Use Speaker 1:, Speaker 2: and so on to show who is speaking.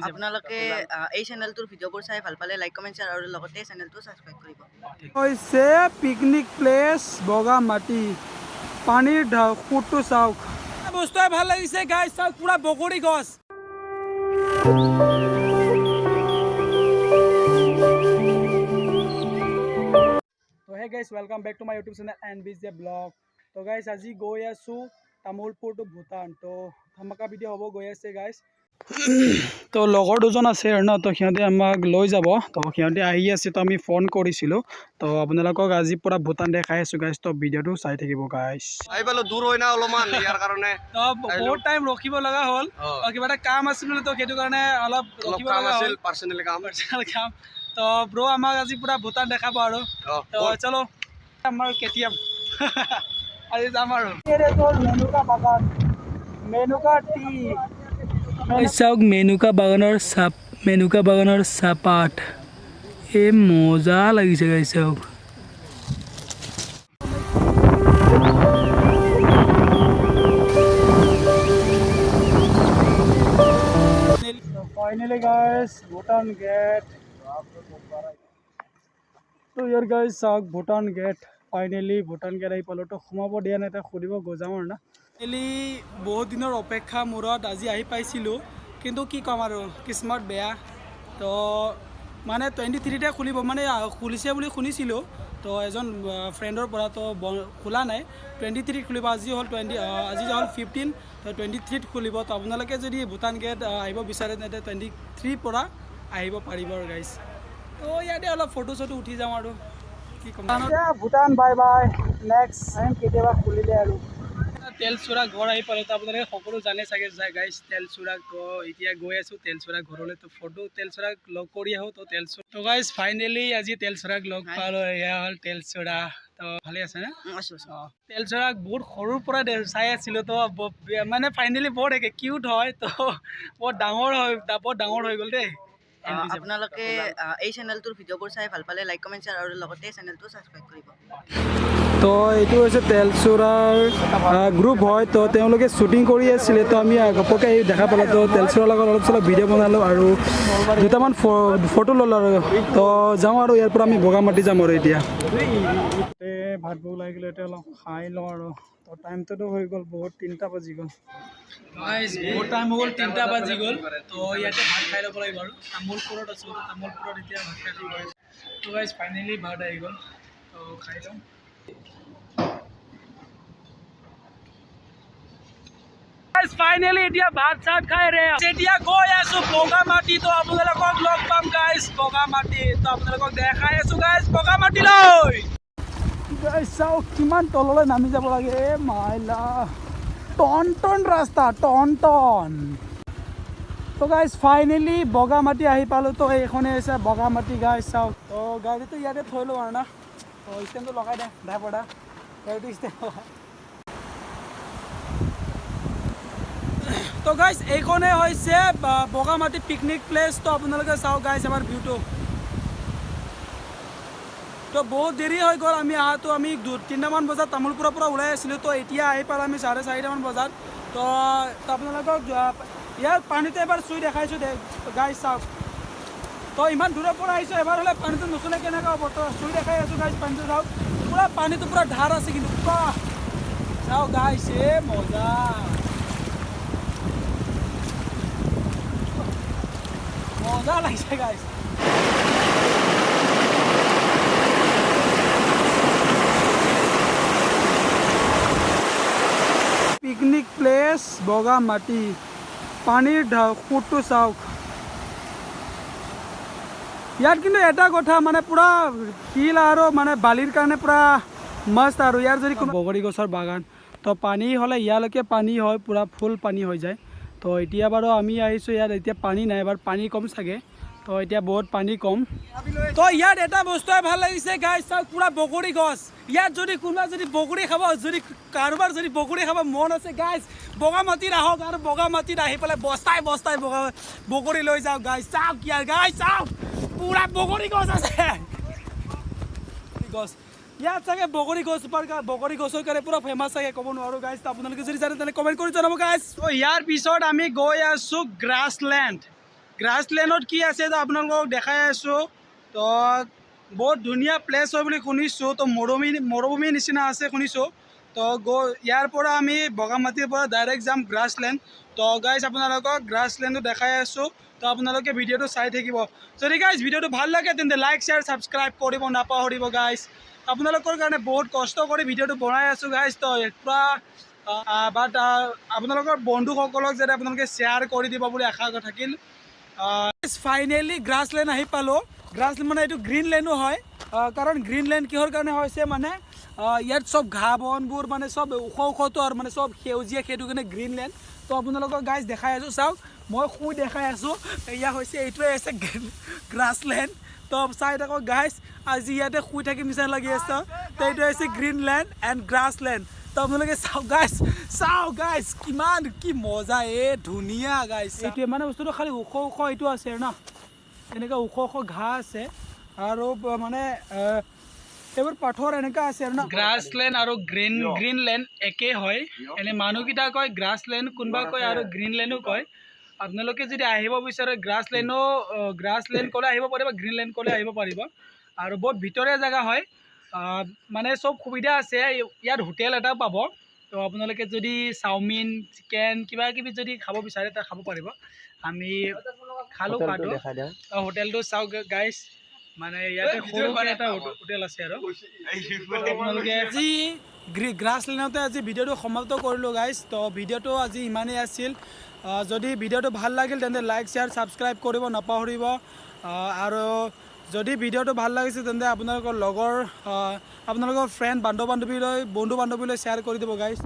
Speaker 1: আপোনালোকে এই চেনেলটোৰ ভিডিঅ'বোৰ চাই ভাল পালে লাইক কমেণ্ট শ্বেয়াৰ আৰু লগতে চেনেলটো ছাবস্ক্ৰাইব কৰিব।
Speaker 2: হৈছে পিকনিক প্লেচ বগামাটি পানীৰ ঢাউ ফুটটো চাওক বস্তুৱে ভাল লাগিছে গাইছ চাওক পুৰা বগৰী গছ তো hey guys welcome back to my YouTube channel NBJ vlog. তো গাইছ আজি গৈ আছো তামোলপুৰ টু ভূটান। তো ধামাকা ভিডিঅ' হ'ব গৈ আছে গাইছ। তো লগৰ দুজন আছে আৰু ন, তো সিহঁতে আমাক লৈ যাব। তো সিহঁতে আহি আছে, তো আমি ফোন কৰিছিলোঁ। তো আপোনালোকক আজি পুৰা ভূটান দেখাই আছোঁ গাইছ। তো ভিডিঅ'টো চাই থাকিব গাইছ।
Speaker 3: আহি পালো দূৰ হয় না অলপমান ইয়াৰ কাৰণে
Speaker 2: তো বহুত টাইম ৰখিব লগা হ'ল, কিবা এটা কাম আছিল তো সেইটো কাৰণে অলপ ৰখিব লগা হ'ল,
Speaker 3: পাৰ্চনেল কাম।
Speaker 2: তো ব্ৰ আমাক আজি পুৰা ভূটান দেখাব আৰু। তো চলো আমাৰ কেতিয়াম আজি যাম আৰু মেনুকা বাগান মেনুকা টি চাওক মেনুকা বাগানৰ চাহপাত এই মজা লাগিছে গাইছ চাওক। Finally guys Bhutan gate. तो यार गाइस साग Bhutan gate finally Bhutan gate आइ पालो। तो सोमाब दिया ना सुधिब गजाम और ना फाइनली बहुत दिनर अपेक्षा मूरत आज आहि पाइसिलो, किन्तु कि कम और किस्मत बेया। तो माने 23 खुलिब माने खुलिसे बुली शुनिसिलो। तो एजन फ्रेंडर पर तो खोला ना 23 खुलिब आज हल 15। तो 23 खुलिब। तो आपनालोके जदि भूटान गेट आहिब बिचारे तेन्ते 23 পৰা আহিব পাৰিব আৰু গাইस। तो ইয়াতে অলপ ফটো চটো উঠি যাম আৰু কি কম। Bhutan bye bye, next time কেতিয়াবা খুলিলে আৰু। তেলচুৰা ঘৰ আহি পালে। তো আপোনালোকে সকলো জানে চাগে গাইছ তেলচুৰা এতিয়া গৈ আছোঁ তেলচুৰা ঘৰলৈ। তো ফটো তেলচুৰাক লগ কৰি আহোঁ। তো তেলচুৰা তো গাইছ ফাইনেলি আজি তেলচুৰাক লগ পালোঁ। এয়া হ'ল তেলচুৰা। তো ভালে আছে না? তেলচুৰাক বহুত সৰুৰ পৰা চাই আছিলোঁ। তো মানে ফাইনেলি বৰ কিউট হয়। তো বৰ ডাঙৰ হৈ গ'ল দেই।
Speaker 1: আপোনালোকে এই চেনেলটোৰ ভিডিঅ'বোৰ চাই ভাল পালে লাইক কমেণ্ট শ্বেয়াৰ আৰু লগতে চেনেলটো ছাবস্ক্ৰাইব কৰিব।
Speaker 2: তো এইটো হৈছে তেলচুৰাৰ গ্ৰুপ হয়। তো তেওঁলোকে শ্বুটিং কৰি আছিলে। তো আমি ঘপককৈ আহি দেখা পালোঁ। তো তেলচুৰাৰ লগত অলপ চলপ ভিডিঅ' বনালোঁ আৰু দুটামান ফটো ল'লোঁ আৰু। তো যাওঁ আৰু ইয়াৰ পৰা আমি বগামাটি যাম আৰু এতিয়া ভাত ভোক লাগিলে এতিয়া অলপ খাই লওঁ আৰু। তো টাইমটোতো হৈ গ'ল বহুত 3টা বাজি গ'ল বহুত টাইম হৈ গ'ল 3টা বাজি গ'ল। তো ইয়াতে ভাত খাই ল'ব লাগিব আৰু তামোলপুৰত আছোঁ। তামোলপুৰত এতিয়া ভাত খাই ল'ব লাগিব। তো গাইজ ফাইনেলি ভাত আহি গ'ল। তো খাই লওঁ। ফাইনেলি এতিয়া ভাত চাত খাই ৰে এতিয়া গৈ আছোঁ বগামাটি। তো আপোনালোকক লগ পাম গাইজ বগামাটি। তো আপোনালোকক দেখাই আছোঁ গাইজ বগামাটিলৈ। চাওক কিমান তললৈ নামি যাব লাগে মাইলা টন ৰাস্তা টন। তো গাইজ ফাইনেলি বগামাটি আহি পালোঁ। তো এইখনে হৈছে বগামাটি গাইজ চাওক। তো গাড়ীটো ইয়াতে থৈ লওঁ আৰু না। তো ষ্টেণ্ডটো লগাই দে ধাপৰা গাড়ীটো ষ্টেণ্ড লগাই। তো গাইজ এইখনে হৈছে বগামাটি পিকনিক প্লেচ। তো আপোনালোকে চাওক গাইজ আমাৰ ভিউটো। তো বহুত দেৰি হৈ গ'ল আমি আহাতো। আমি 3টামান বজাত তামোলপুৰৰ পৰা ওলাই আছিলোঁ। তো এতিয়া আহি পালোঁ আমি 4:30মান বজাত। তো আপোনালোকক ইয়াৰ পানীটো এবাৰ চুই দেখাইছোঁ দে গাইজ চাওক। তো ইমান দূৰৰ পৰা আহিছোঁ, এবাৰ হ'লে পানীটো নুচুলে কেনেকৈ হ'ব। তো চুই দেখাই আছোঁ গাইজ পানীটো চাওক। পুৰা পানীটো পুৰা ধাৰ আছে কিন্তু চাওক গাইজ মজা লাগিছে গাইজ। পিকনিক প্লেচ বগামাটি পানীৰ ঢাউ ফুটটো চাওক। ইয়াত কিন্তু এটা কথা মানে পুৰা শিল আৰু মানে বালিৰ কাৰণে পুৰা মস্ত আৰু। ইয়াৰ যদি কোনো বগৰী গছৰ বাগান। তো পানী হ'লে ইয়ালৈকে পানী হয়, পুৰা ফুল পানী হৈ যায়। তো এতিয়া বাৰু আমি আহিছোঁ ইয়াত এতিয়া পানী নাই, এবাৰ পানী কম চাগে। তো এতিয়া বহুত পানী কম। তো ইয়াত এটা বস্তুৱে ভাল লাগিছে গাইজ চাওক পুৰা বগৰী গছ। ইয়াত যদি কোনোবা যদি বগৰী খাব, যদি কাৰোবাৰ যদি বগৰী খাব মন আছে গাইজ বগামাটিত আহক আৰু বগামাটিত আহি পেলাই বস্তাই বগৰী লৈ যাওক গাইজ চাওক। ইয়াৰ গাইজ চাওক পুৰা বগৰী গছ আছে গছ। ইয়াত চাগে বগৰী গছৰ কাৰণে পুৰা ফেমাছ চাগে ক'ব নোৱাৰোঁ গাইজ আপোনালোকে যদি জানে তেনে কমেণ্ট কৰি জনাব গাইজ ইয়াৰ পিছত আমি গৈ আছোঁ গ্ৰাছলেণ্ডত কি আছে তো আপোনালোকক দেখাই আছোঁ তো বহুত ধুনীয়া প্লেচ হয় বুলি শুনিছোঁ তো মৰুভূমিৰ নিচিনা আছে শুনিছোঁ তো ইয়াৰ পৰা আমি বগামাটিৰ পৰা ডাইৰেক্ট যাম গ্ৰাছলেণ্ড তো গাইজ আপোনালোকক গ্ৰাছলেণ্ডটো দেখাই আছোঁ তো আপোনালোকে ভিডিঅ'টো চাই থাকিব যদি গাইজ ভিডিঅ'টো ভাল লাগে তেন্তে লাইক শ্বেয়াৰ ছাবস্ক্ৰাইব কৰিব নাপাহৰিব গাইজ আপোনালোকৰ কাৰণে বহুত কষ্ট কৰি ভিডিঅ'টো বনাই আছোঁ গাইজ তো পূৰা বাট আপোনালোকৰ বন্ধুসকলক যাতে আপোনালোকে শ্বেয়াৰ কৰি দিব বুলি আশা থাকিল ফাইনেলি গ্ৰাছলেণ্ড আহি পালোঁ গ্ৰাছলেণ্ড মানে এইটো গ্ৰীণলেণ্ডো হয় কাৰণ গ্ৰীণলেণ্ড কিহৰ কাৰণে হৈছে মানে ইয়াত চব ঘাঁহ বনবোৰ মানে চব ওখটো আৰু মানে চব সেউজীয়া সেইটো কাৰণে গ্ৰীণলেণ্ড তো আপোনালোকক গাইজ দেখাই আছোঁ চাওক মই শুই দেখাই আছোঁ এয়া হৈছে এইটোৱে আছে গ্ৰাছলেণ্ড তো চাই থাকক গাইজ আজি ইয়াতে শুই থাকি নিচিনা লাগি আছে তো এইটো হৈছে গ্ৰীণলেণ্ড এণ্ড গ্ৰাছলেণ্ড তো আপোনালোকে চাওক গাইজ কিমান কি মজা ধুনীয়া গাইজ এইটোৱে মানে বস্তুটো খালি ওখ এইটো আছে ন এনেকৈ ওখ ঘাঁহ আছে আৰু মানে এইবোৰ পাথৰ এনেকুৱা আছে আৰু ন গ্ৰাছলেণ্ড আৰু গ্ৰীণলেণ্ড একেই হয় এনে মানুহকেইটা কয় গ্ৰাছলেণ্ড কোনোবা কয় আৰু গ্ৰীণলেণ্ডো কয় আপোনালোকে যদি আহিব বিচাৰে গ্ৰাছলেণ্ড ক'লে আহিব পাৰিব গ্ৰীণলেণ্ড ক'লে আহিব পাৰিব আৰু বহুত ভিতৰীয়া জেগা হয় মানে চব সুবিধা আছে ইয়াত হোটেল এটাও পাব তো আপোনালোকে যদি চাওমিন চিকেন কিবা কিবি যদি খাব বিচাৰে তাত খাব পাৰিব আমি খালোঁ হোটেলটো চাওক গাইজ মানে ইয়াতে সৰুকৈ এটা হোটেল আছে আৰু আপোনালোকে আজি গ্ৰাছলেণ্ডতে আজি ভিডিঅ'টো সমাপ্ত কৰিলোঁ গাইজ তো ভিডিঅ'টো আজি ইমানেই আছিল যদি ভিডিঅ'টো ভাল লাগিল তেন্তে লাইক শ্বেয়াৰ ছাবস্ক্ৰাইব কৰিব নাপাহৰিব আৰু যদি ভিডিঅ'টো ভাল লাগিছে তেন্তে আপোনালোকৰ লগৰ আপোনালোকৰ ফ্ৰেণ্ড বন্ধু বান্ধৱীলৈ শ্বেয়াৰ কৰি দিব গাইজ